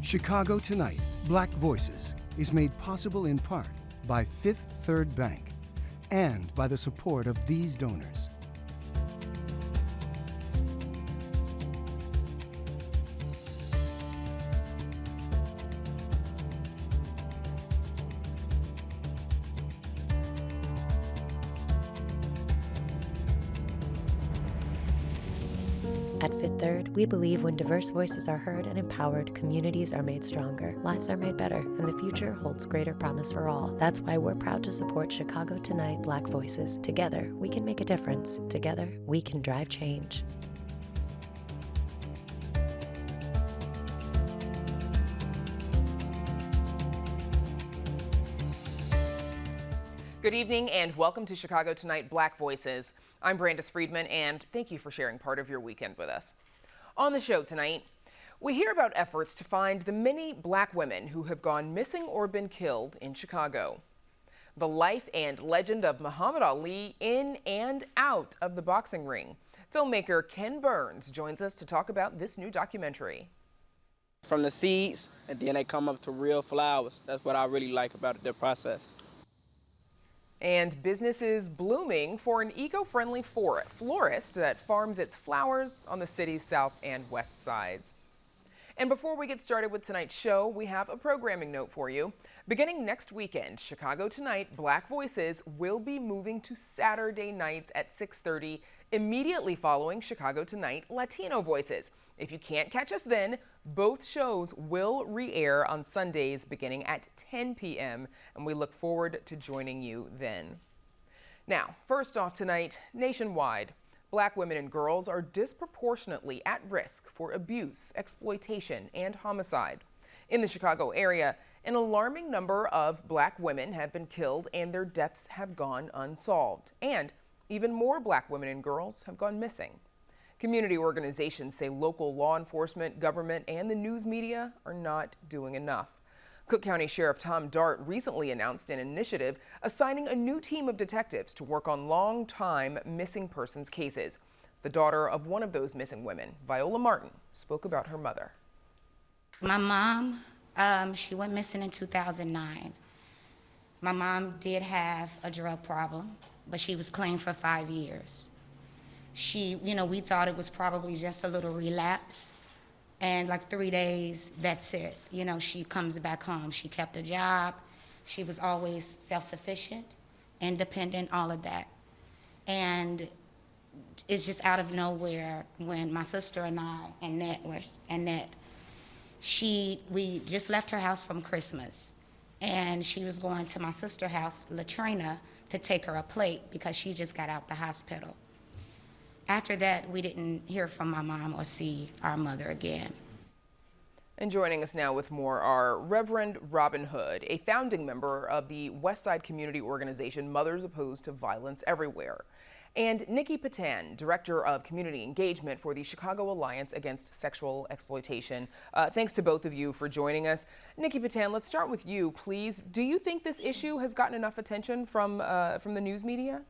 Chicago Tonight, Black Voices is made possible in part by Fifth Third Bank and by the support of these donors. At Fifth Third, we believe when diverse voices are heard and empowered, communities are made stronger, lives are made better, and the future holds greater promise for all. That's why we're proud to support Chicago Tonight Black Voices. Together, we can make a difference. Together, we can drive change. Good evening and welcome to Chicago Tonight Black Voices. I'm Brandis Friedman and thank you for sharing part of your weekend with us. On the show tonight, we hear about efforts to find the many black women who have gone missing or been killed in Chicago. The life and legend of Muhammad Ali in and out of the boxing ring. Filmmaker Ken Burns joins us to talk about this new documentary. From the seeds, and then they come up to real flowers. That's what I really like about the process. And businesses blooming for an eco-friendly florist that farms its flowers on the city's south and west sides. And before we get started with tonight's show, we have a programming note for you. Beginning next weekend, Chicago Tonight Black Voices will be moving to Saturday nights at 6:30, immediately following Chicago Tonight Latino Voices. If you can't catch us then, both shows will re-air on Sundays beginning at 10 p.m., and we look forward to joining you then. Now, first off tonight, nationwide, black women and girls are disproportionately at risk for abuse, exploitation, and homicide. In the Chicago area, an alarming number of black women have been killed and their deaths have gone unsolved. And even more black women and girls have gone missing. Community organizations say local law enforcement, government, and the news media are not doing enough. Cook County Sheriff Tom Dart recently announced an initiative assigning a new team of detectives to work on long-time missing persons cases. The daughter of one of those missing women, Viola Martin, spoke about her mother. My mom, she went missing in 2009. My mom did have a drug problem, but she was clean for 5 years. We thought it was probably just a little relapse, and like 3 days, that's it. She comes back home. She kept a job. She was always self-sufficient, independent, all of that. And it's just out of nowhere when my sister and I, Annette, we just left her house from Christmas, and she was going to my sister's house, Latrina, to take her a plate because she just got out the hospital. After that, we didn't hear from my mom or see our mother again. And joining us now with more are Reverend Robin Hood, a founding member of the Westside community organization Mothers Opposed to Violence Everywhere, and Nikki Patan, Director of Community Engagement for the Chicago Alliance Against Sexual Exploitation. Thanks to both of you for joining us. Nikki Patan, let's start with you, please. Do you think this issue has gotten enough attention from the news media?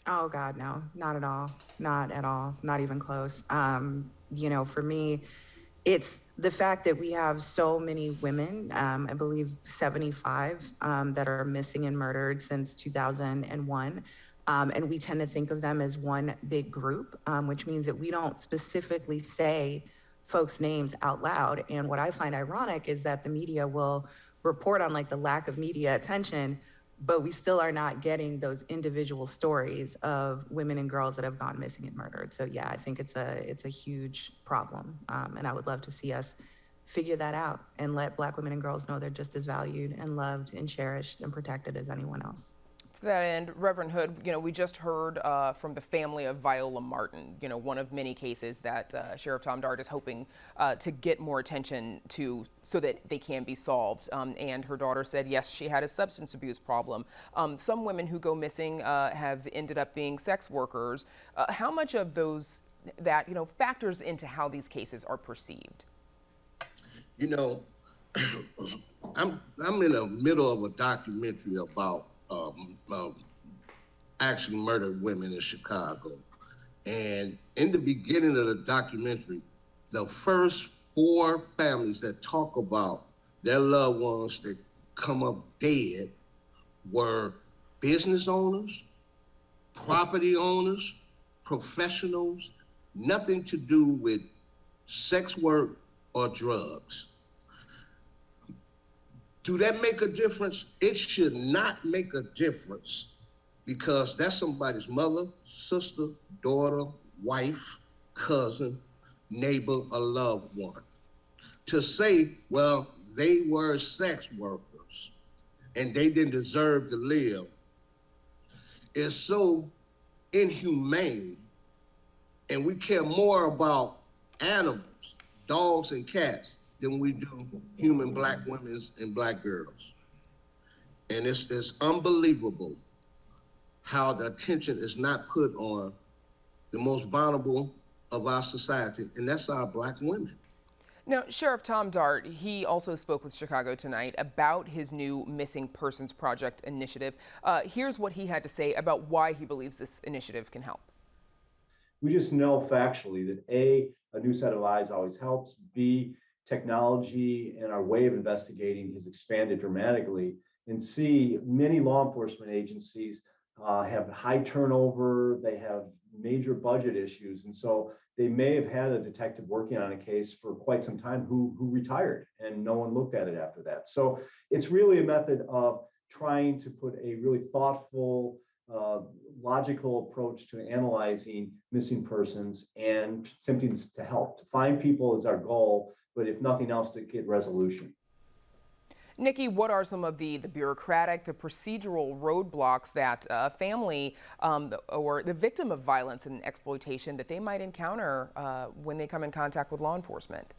Oh, God, no, not at all. Not at all. Not even close. For me, it's the fact that we have so many women, I believe 75, that are missing and murdered since 2001. And we tend to think of them as one big group, which means that we don't specifically say folks' names out loud. And what I find ironic is that the media will report on the lack of media attention, but we still are not getting those individual stories of women and girls that have gone missing and murdered. So yeah, I think it's a huge problem. And I would love to see us figure that out and let Black women and girls know they're just as valued and loved and cherished and protected as anyone else. To that end, Reverend Hood, we just heard from the family of Viola Martin, one of many cases that Sheriff Tom Dart is hoping to get more attention to so that they can be solved. And her daughter said, yes, she had a substance abuse problem. Some women who go missing have ended up being sex workers. How much of that factors into how these cases are perceived? I'm in the middle of a documentary about actually murdered women in Chicago. And in the beginning of the documentary, the first 4 families that talk about their loved ones that come up dead were business owners, property owners, professionals, nothing to do with sex work or drugs. Do that make a difference? It should not make a difference, because that's somebody's mother, sister, daughter, wife, cousin, neighbor, or loved one. To say, well, they were sex workers and they didn't deserve to live is so inhumane. And we care more about animals, dogs and cats, than we do human Black women and Black girls. And it's unbelievable how the attention is not put on the most vulnerable of our society, and that's our Black women. Now, Sheriff Tom Dart, he also spoke with Chicago Tonight about his new Missing Persons Project initiative. Here's what he had to say about why he believes this initiative can help. We just know factually that A, a new set of eyes always helps. B, technology and our way of investigating has expanded dramatically. And C, many law enforcement agencies have high turnover, they have major budget issues. And so they may have had a detective working on a case for quite some time who retired, and no one looked at it after that. So it's really a method of trying to put a really thoughtful, logical approach to analyzing missing persons and attempting to help. To find people is our goal, but if nothing else, to get resolution. Nikki, what are some of the bureaucratic, the procedural roadblocks that a family or the victim of violence and exploitation that they might encounter when they come in contact with law enforcement?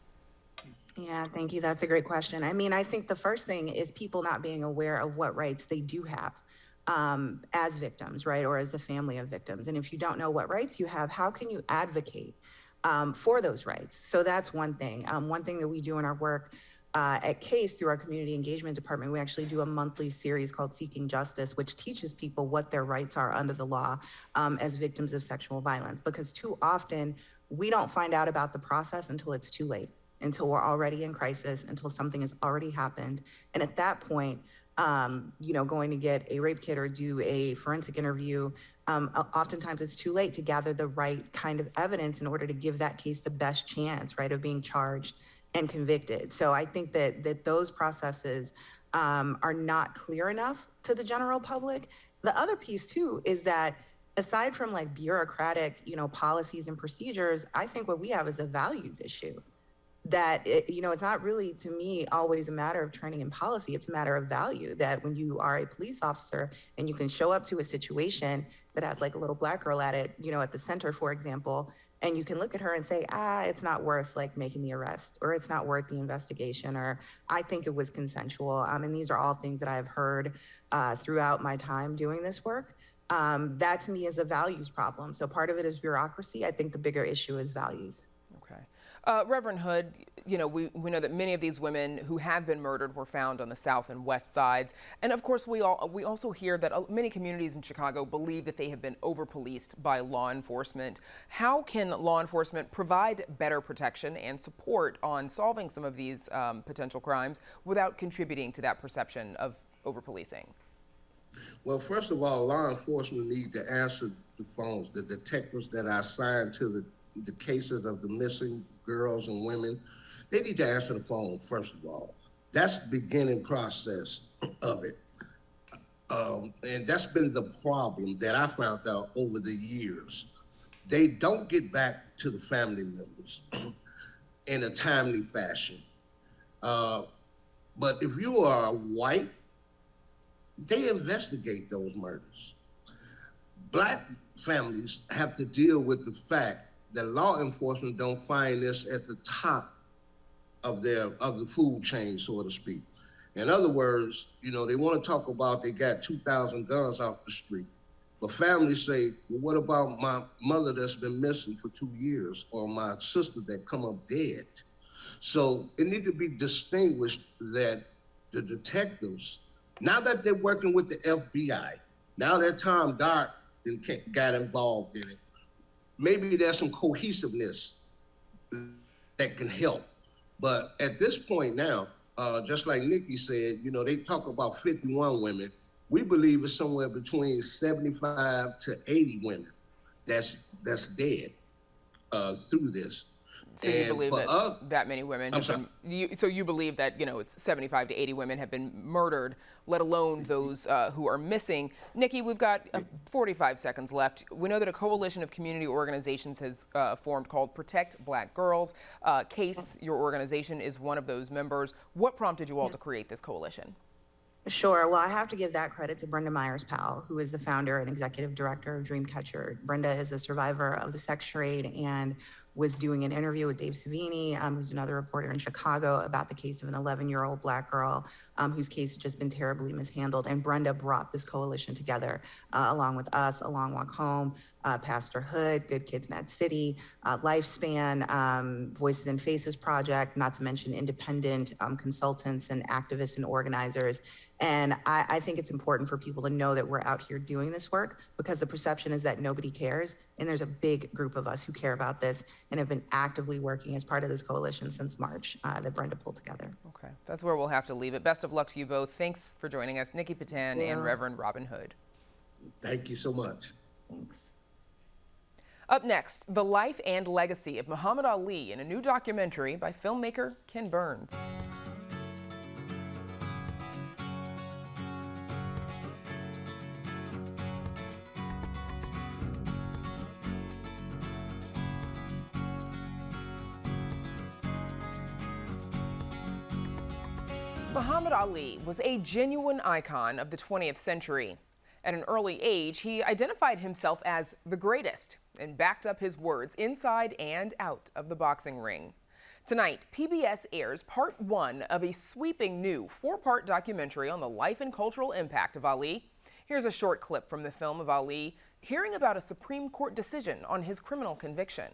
Yeah, thank you. That's a great question. I mean, I think the first thing is people not being aware of what rights they do have as victims, right, or as the family of victims. And if you don't know what rights you have, how can you advocate for those rights? So that's one thing. One thing that we do in our work at CASE through our community engagement department, we actually do a monthly series called Seeking Justice, which teaches people what their rights are under the law as victims of sexual violence. Because too often we don't find out about the process until it's too late, until we're already in crisis, until something has already happened. And at that point, going to get a rape kit or do a forensic interview, oftentimes it's too late to gather the right kind of evidence in order to give that case the best chance, right, of being charged and convicted. So I think that those processes are not clear enough to the general public. The other piece too is that aside from like bureaucratic, policies and procedures, I think what we have is a values issue. That it's not really, to me, always a matter of training and policy. It's a matter of value. That when you are a police officer and you can show up to a situation that has like a little Black girl at it, at the center, for example, and you can look at her and say, it's not worth like making the arrest, or it's not worth the investigation, or I think it was consensual. And these are all things that I've heard throughout my time doing this work. That to me is a values problem. So part of it is bureaucracy. I think the bigger issue is values. Okay. Reverend Hood, we know that many of these women who have been murdered were found on the south and west sides. And of course, we also hear that many communities in Chicago believe that they have been over-policed by law enforcement. How can law enforcement provide better protection and support on solving some of these potential crimes without contributing to that perception of over-policing? Well, first of all, law enforcement need to answer the phones. The detectives that are assigned to the cases of the missing girls and women, they need to answer the phone, first of all. That's the beginning process of it. And that's been the problem that I found out over the years. They don't get back to the family members in a timely fashion. But if you are white, they investigate those murders. Black families have to deal with the fact that law enforcement don't find this at the top of the food chain, so to speak. In other words, they want to talk about they got 2,000 guns off the street, but families say, well, what about my mother that's been missing for 2 years, or my sister that come up dead? So it needs to be distinguished that the detectives, now that they're working with the FBI, now that Tom Dart got involved in it, maybe there's some cohesiveness that can help. But at this point now, just like Nikki said, you know, they talk about 51 women. We believe it's somewhere between 75 to 80 women that's dead through this. So you believe that that many women have sorry. been, so you believe that, you know, it's 75 to 80 women have been murdered, let alone those who are missing. Nikki, we've got 45 seconds left. We know that a coalition of community organizations has formed called Protect Black Girls. Case, your organization, is one of those members. What prompted you all to create this coalition? Sure. Well, I have to give that credit to Brenda Myers-Powell, who is the founder and executive director of Dreamcatcher. Brenda is a survivor of the sex trade and was doing an interview with Dave Savini, who's another reporter in Chicago, about the case of an 11-year-old Black girl whose case has just been terribly mishandled. And Brenda brought this coalition together, along with us, Along Walk Home, Pastor Hood, Good Kids Mad City, Lifespan, Voices and Faces Project, not to mention independent consultants and activists and organizers. And I think it's important for people to know that we're out here doing this work, because the perception is that nobody cares. And there's a big group of us who care about this and have been actively working as part of this coalition since March that Brenda pulled together. Okay, that's where we'll have to leave it. Best of luck to you both. Thanks for joining us, Nikki Patan and Reverend Robin Hood. Thank you so much. Thanks. Up next, the life and legacy of Muhammad Ali in a new documentary by filmmaker Ken Burns. Muhammad Ali was a genuine icon of the 20th century. At an early age, he identified himself as the greatest and backed up his words inside and out of the boxing ring. Tonight, PBS airs part 1 of a sweeping new 4-part documentary on the life and cultural impact of Ali. Here's a short clip from the film of Ali hearing about a Supreme Court decision on his criminal conviction.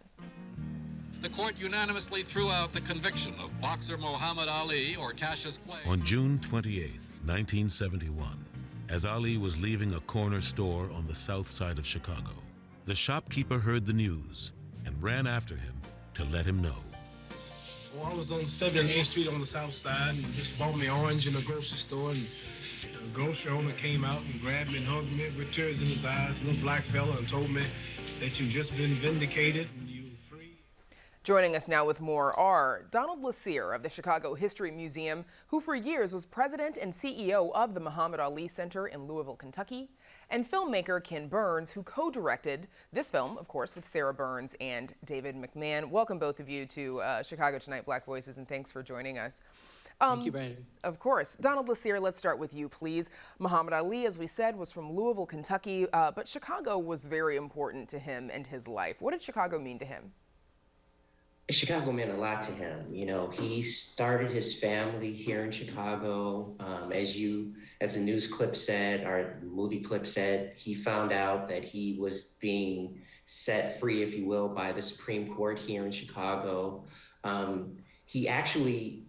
The court unanimously threw out the conviction of boxer Muhammad Ali, or Cassius Clay. On June 28, 1971, as Ali was leaving a corner store on the south side of Chicago, the shopkeeper heard the news and ran after him to let him know. Well, I was on 78th Street on the south side and just bought me orange in a grocery store, and the grocery owner came out and grabbed me and hugged me with tears in his eyes, a little black fella, and told me that you've just been vindicated. Joining us now with more are Donald Lassere of the Chicago History Museum, who for years was president and CEO of the Muhammad Ali Center in Louisville, Kentucky, and filmmaker Ken Burns, who co-directed this film, of course, with Sarah Burns and David McMahon. Welcome, both of you, to Chicago Tonight Black Voices, and thanks for joining us. Thank you, Brandon. Of course. Donald Lassere, let's start with you, please. Muhammad Ali, as we said, was from Louisville, Kentucky, but Chicago was very important to him and his life. What did Chicago mean to him? Chicago meant a lot to him. You know, he started his family here in Chicago. As the news clip said, or movie clip said, he found out that he was being set free, if you will, by the Supreme Court here in Chicago. He actually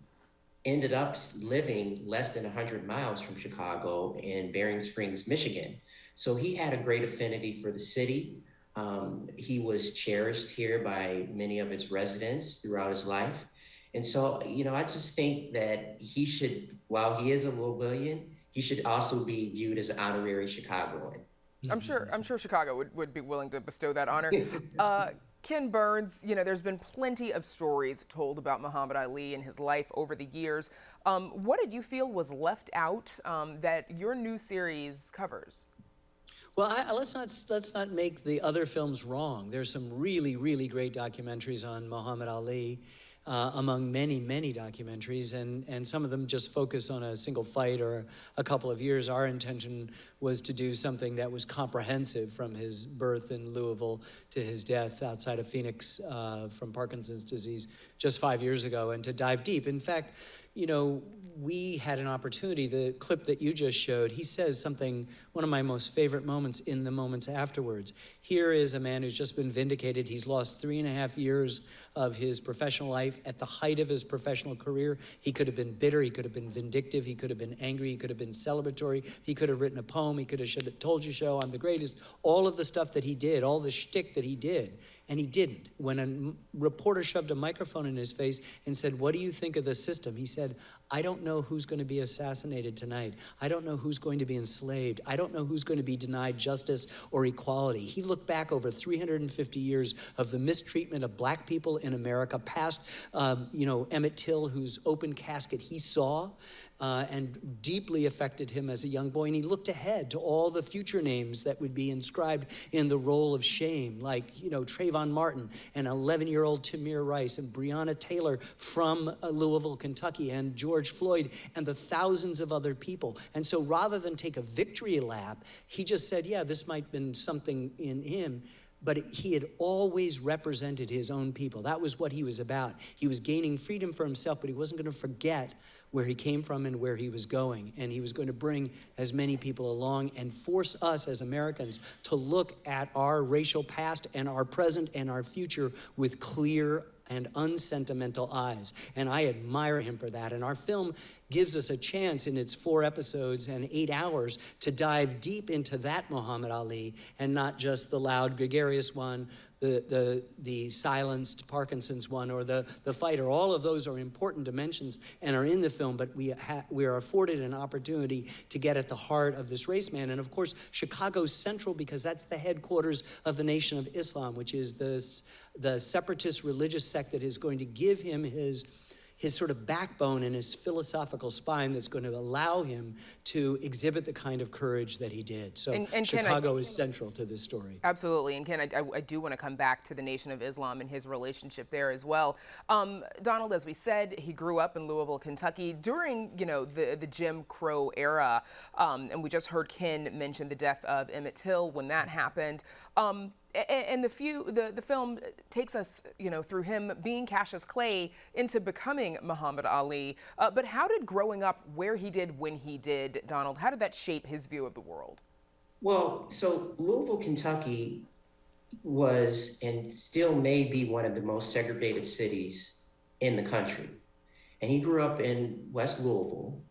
ended up living less than 100 miles from Chicago in Bering Springs, Michigan. So he had a great affinity for the city. He was cherished here by many of its residents throughout his life. And so, you know, I just think that he should, while he is a Louisvillian, he should also be viewed as an honorary Chicagoan. I'm sure Chicago would be willing to bestow that honor. Ken Burns, you know, there's been plenty of stories told about Muhammad Ali and his life over the years. What did you feel was left out that your new series covers? Well, let's not make the other films wrong. There's some really, really great documentaries on Muhammad Ali, among many, many documentaries, and some of them just focus on a single fight or a couple of years. Our intention was to do something that was comprehensive, from his birth in Louisville to his death outside of Phoenix from Parkinson's disease just 5 years ago, and to dive deep. In fact, you know, we had an opportunity. The clip that you just showed, he says something, one of my most favorite moments, in the moments afterwards. Here is a man who's just been vindicated. He's lost 3.5 years of his professional life. At the height of his professional career, he could have been bitter, he could have been vindictive, he could have been angry, he could have been celebratory, he could have written a poem, he could have told you so, I'm the greatest. All of the stuff that he did, all the shtick that he did. And he didn't. When a reporter shoved a microphone in his face and said, "What do you think of the system?" he said, "I don't know who's going to be assassinated tonight. I don't know who's going to be enslaved. I don't know who's going to be denied justice or equality." He looked back over 350 years of the mistreatment of black people in America, past, Emmett Till, whose open casket he saw, and deeply affected him as a young boy. And he looked ahead to all the future names that would be inscribed in the roll of shame, like, Trayvon Martin and 11-year-old Tamir Rice and Breonna Taylor from Louisville, Kentucky, and George Floyd, and the thousands of other people. And so rather than take a victory lap, he just said, yeah, this might have been something in him, but he had always represented his own people. That was what he was about. He was gaining freedom for himself, but he wasn't going to forget where he came from and where he was going. And he was going to bring as many people along and force us as Americans to look at our racial past and our present and our future with clear and unsentimental eyes. And I admire him for that. And our film gives us a chance in its 4 episodes and 8 hours to dive deep into that Muhammad Ali, and not just the loud, gregarious one, the silenced Parkinson's one, or the fighter. All of those are important dimensions and are in the film, but we are afforded an opportunity to get at the heart of this race man. And of course, Chicago's central because that's the headquarters of the Nation of Islam, which is the separatist religious sect that is going to give him his sort of backbone and his philosophical spine that's going to allow him to exhibit the kind of courage that he did. So and Chicago is central to this story. Absolutely. And Ken, I do want to come back to the Nation of Islam and his relationship there as well. Donald, as we said, he grew up in Louisville, Kentucky during, the Jim Crow era. And we just heard Ken mention the death of Emmett Till when that happened. And the film takes us, through him being Cassius Clay into becoming Muhammad Ali. But how did growing up where he did when he did, Donald, how did that shape his view of the world? Well, so Louisville, Kentucky was and still may be one of the most segregated cities in the country. And he grew up in West Louisville,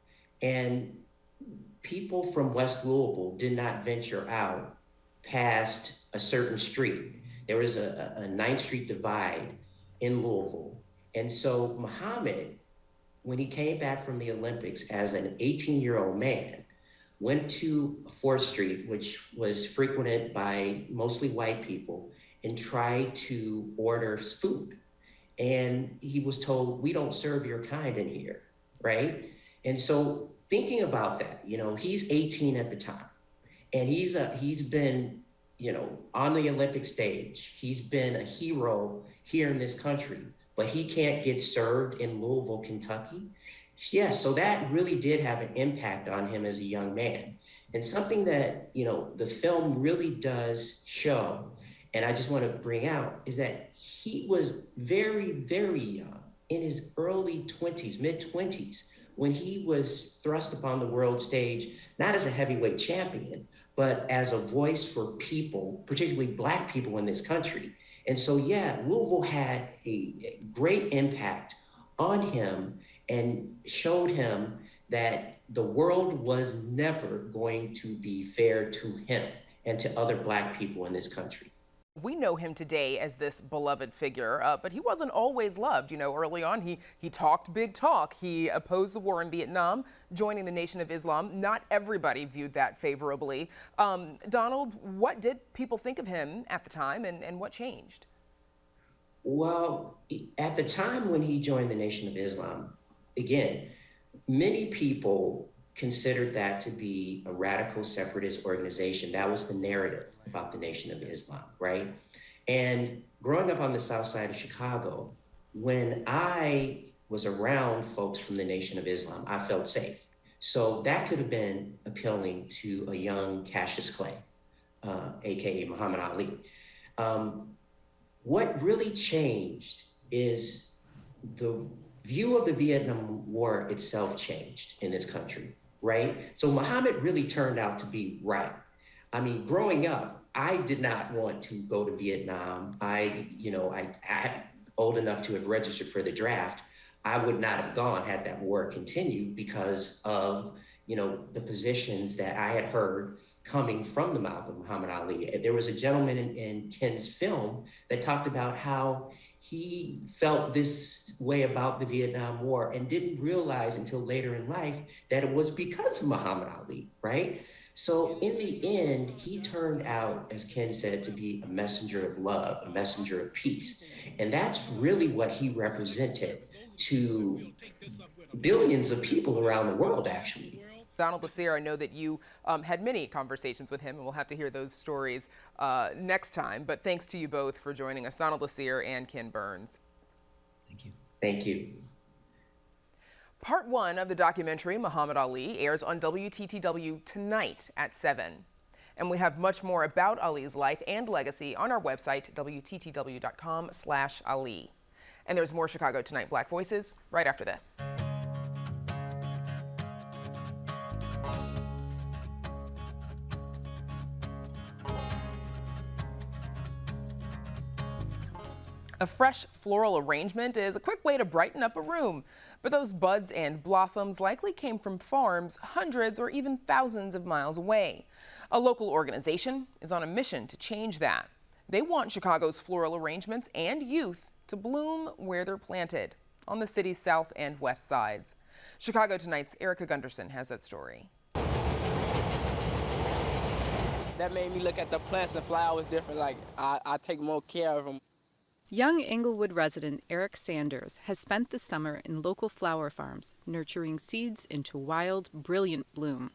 and people from West Louisville did not venture out past a certain street. There was a 9th Street divide in Louisville. And so Muhammad, when he came back from the Olympics as an 18-year-old man, went to 4th Street, which was frequented by mostly white people, and tried to order food. And he was told, "We don't serve your kind in here," right? And so thinking about that, he's 18 at the time, and he's been, on the Olympic stage. He's been a hero here in this country, but he can't get served in Louisville, Kentucky. Yeah, so that really did have an impact on him as a young man. And something that, the film really does show, and I just want to bring out, is that he was very, very young, in his early 20s, mid-20s, when he was thrust upon the world stage, not as a heavyweight champion, but as a voice for people, particularly Black people in this country. And so, yeah, Louisville had a great impact on him and showed him that the world was never going to be fair to him and to other Black people in this country. We know him today as this beloved figure, but he wasn't always loved. Early on, he talked big talk. He opposed the war in Vietnam, joining the Nation of Islam. Not everybody viewed that favorably. Donald, what did people think of him at the time, and what changed? Well, at the time when he joined the Nation of Islam, again, many people considered that to be a radical separatist organization. That was the narrative about the Nation of Islam, right? And growing up on the South Side of Chicago, when I was around folks from the Nation of Islam, I felt safe. So that could have been appealing to a young Cassius Clay, AKA Muhammad Ali. What really changed is the view of the Vietnam War itself changed in this country, right? So Muhammad really turned out to be right. I mean, growing up, I did not want to go to Vietnam. I old enough to have registered for the draft. I would not have gone had that war continued because of, the positions that I had heard coming from the mouth of Muhammad Ali. There was a gentleman in Ken's film that talked about how he felt this way about the Vietnam War and didn't realize until later in life that it was because of Muhammad Ali, right? So in the end, he turned out, as Ken said, to be a messenger of love, a messenger of peace. And that's really what he represented to billions of people around the world, actually. Donald Lassere, I know that you had many conversations with him, and we'll have to hear those stories next time. But thanks to you both for joining us, Donald Lassere and Ken Burns. Thank you. Thank you. Part 1 of the documentary Muhammad Ali airs on WTTW tonight at 7. And we have much more about Ali's life and legacy on our website, WTTW.com/Ali. And there's more Chicago Tonight Black Voices right after this. A fresh floral arrangement is a quick way to brighten up a room, but those buds and blossoms likely came from farms hundreds or even thousands of miles away. A local organization is on a mission to change that. They want Chicago's floral arrangements and youth to bloom where they're planted, on the city's south and west sides. Chicago Tonight's Erica Gunderson has that story. That made me look at the plants and flowers different. Like, I take more care of them. Young Englewood resident Eric Sanders has spent the summer in local flower farms, nurturing seeds into wild, brilliant bloom.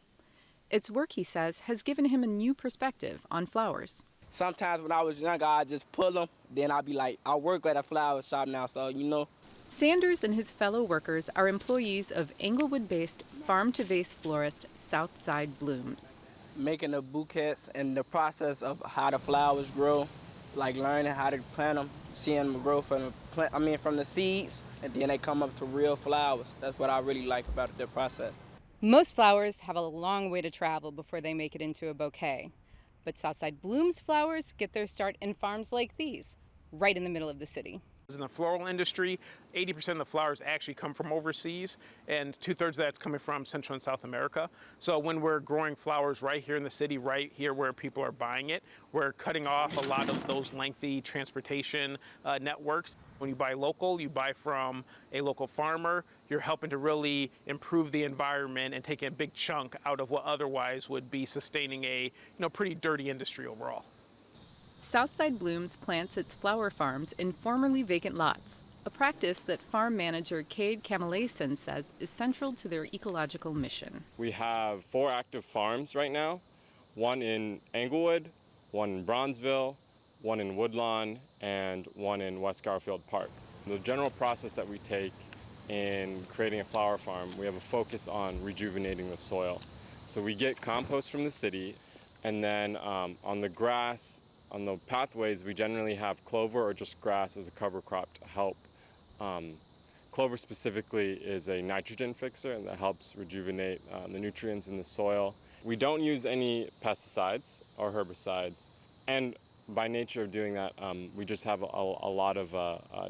It's work, he says, has given him a new perspective on flowers. Sometimes when I was younger, I'd just pull them, then I'd be like, I work at a flower shop now, so you know. Sanders and his fellow workers are employees of Englewood-based farm-to-vase florist Southside Blooms. Making the bouquets and the process of how the flowers grow, like learning how to plant them, seeing them grow from the seeds, and then they come up to real flowers. That's what I really like about the process. Most flowers have a long way to travel before they make it into a bouquet. But Southside Blooms flowers get their start in farms like these, right in the middle of the city. In the floral industry, 80% of the flowers actually come from overseas, and 2/3 of that's coming from Central and South America. So when we're growing flowers right here in the city, right here where people are buying it, we're cutting off a lot of those lengthy transportation networks. When you buy local, you buy from a local farmer, you're helping to really improve the environment and taking a big chunk out of what otherwise would be sustaining a pretty dirty industry overall. Southside Blooms plants its flower farms in formerly vacant lots, a practice that farm manager Cade Camalason says is central to their ecological mission. We have 4 active farms right now, one in Englewood, one in Bronzeville, one in Woodlawn, and one in West Garfield Park. The general process that we take in creating a flower farm, we have a focus on rejuvenating the soil. So we get compost from the city, and then on the grass, on the pathways, we generally have clover or just grass as a cover crop to help. Clover specifically is a nitrogen fixer, and that helps rejuvenate the nutrients in the soil. We don't use any pesticides or herbicides, and by nature of doing that, we just have a lot of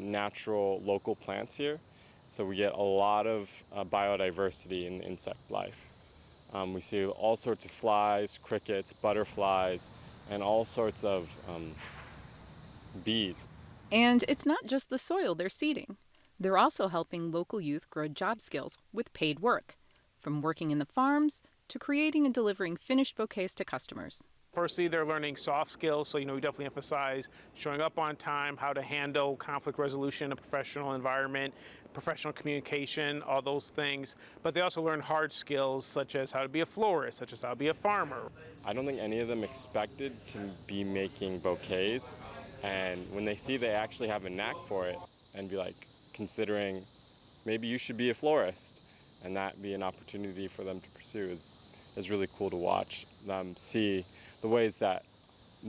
natural local plants here, so we get a lot of biodiversity in insect life. We see all sorts of flies, crickets, butterflies, and all sorts of bees. And it's not just the soil they're seeding. They're also helping local youth grow job skills with paid work, from working in the farms to creating and delivering finished bouquets to customers. Firstly, they're learning soft skills, so we definitely emphasize showing up on time, how to handle conflict resolution in a professional environment, professional communication, all those things. But they also learn hard skills, such as how to be a florist, such as how to be a farmer. I don't think any of them expected to be making bouquets, and when they see they actually have a knack for it, and be like considering maybe you should be a florist, and that be an opportunity for them to pursue is really cool to watch them see the ways that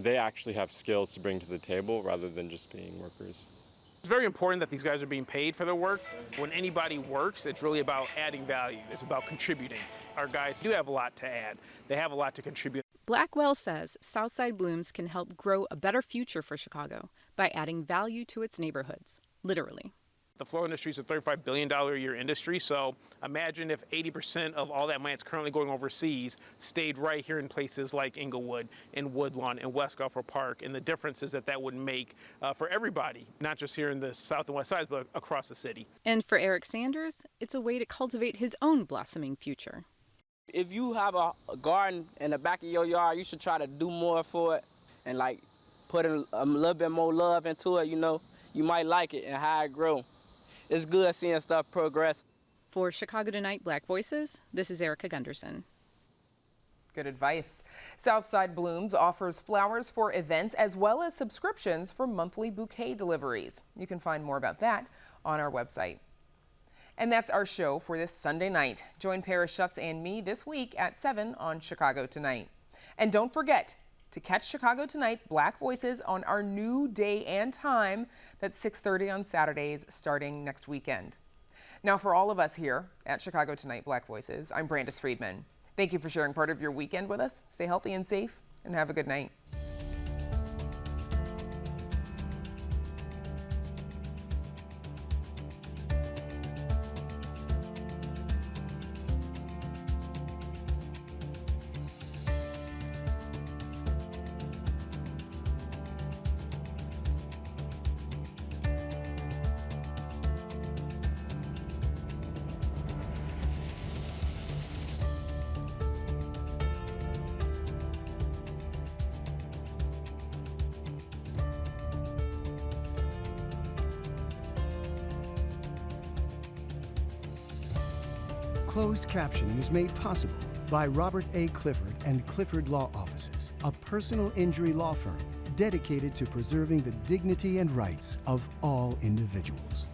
they actually have skills to bring to the table rather than just being workers. It's very important that these guys are being paid for their work. When anybody works, it's really about adding value. It's about contributing. Our guys do have a lot to add. They have a lot to contribute. BLACKWELL says Southside Blooms can help grow a better future for Chicago by adding value to its neighborhoods, literally. The flower industry is a $35 billion a year industry, so imagine if 80% of all that money that's currently going overseas stayed right here in places like Inglewood and Woodlawn and West Garfield Park, and the differences that would make for everybody, not just here in the South and West Sides, but across the city. And for Eric Sanders, it's a way to cultivate his own blossoming future. If you have a garden in the back of your yard, you should try to do more for it and like put a little bit more love into it, you know. You might like it and how it grow. It's good seeing stuff progress. For Chicago Tonight Black Voices, this is Erica Gunderson. Good advice. Southside Blooms offers flowers for events as well as subscriptions for monthly bouquet deliveries. You can find more about that on our website. And that's our show for this Sunday night. Join Paris Schutz and me this week at 7 on Chicago Tonight. And don't forget to catch Chicago Tonight Black Voices on our new day and time. That's 6:30 on Saturdays starting next weekend. Now, for all of us here at Chicago Tonight Black Voices, I'm Brandis Friedman. Thank you for sharing part of your weekend with us. Stay healthy and safe, and have a good night. Closed captioning is made possible by Robert A. Clifford and Clifford Law Offices, a personal injury law firm dedicated to preserving the dignity and rights of all individuals.